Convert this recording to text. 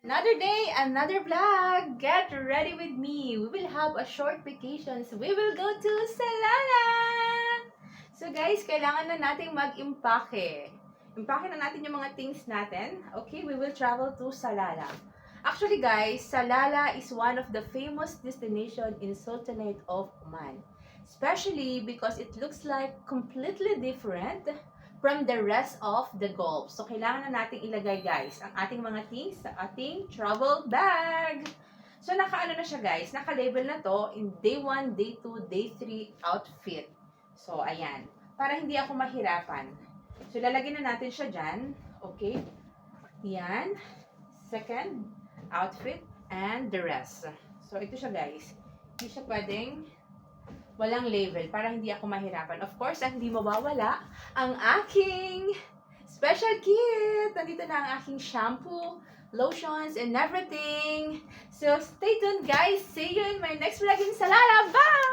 Another day, another vlog. Get ready with me. We will have a short vacations. We will go to Salala. So guys, kailangan na nating mag-impake. Impake na natin yung mga things natin. Okay, we will travel to Salala. Actually guys, Salala is one of the famous destination in Sultanate of Oman. Especially because it looks like completely different from the rest of the Gulf. So, kailangan na nating ilagay, guys, ang ating mga things sa ating travel bag. So, naka-ano na siya, guys. Naka-label na to in day 1, day 2, day 3 outfit. So, ayan. Para hindi ako mahirapan. So, lalagyan na natin siya dyan. Okay? Yan. Second outfit and the rest. So, ito siya, guys. Hindi siya pwedeng walang label para hindi ako mahirapan. Of course, ang hindi mawawala ang aking special kit. Nandito na ang aking shampoo, lotions, and everything. So, stay tuned guys. See you in my next vlog in Salala. Bye!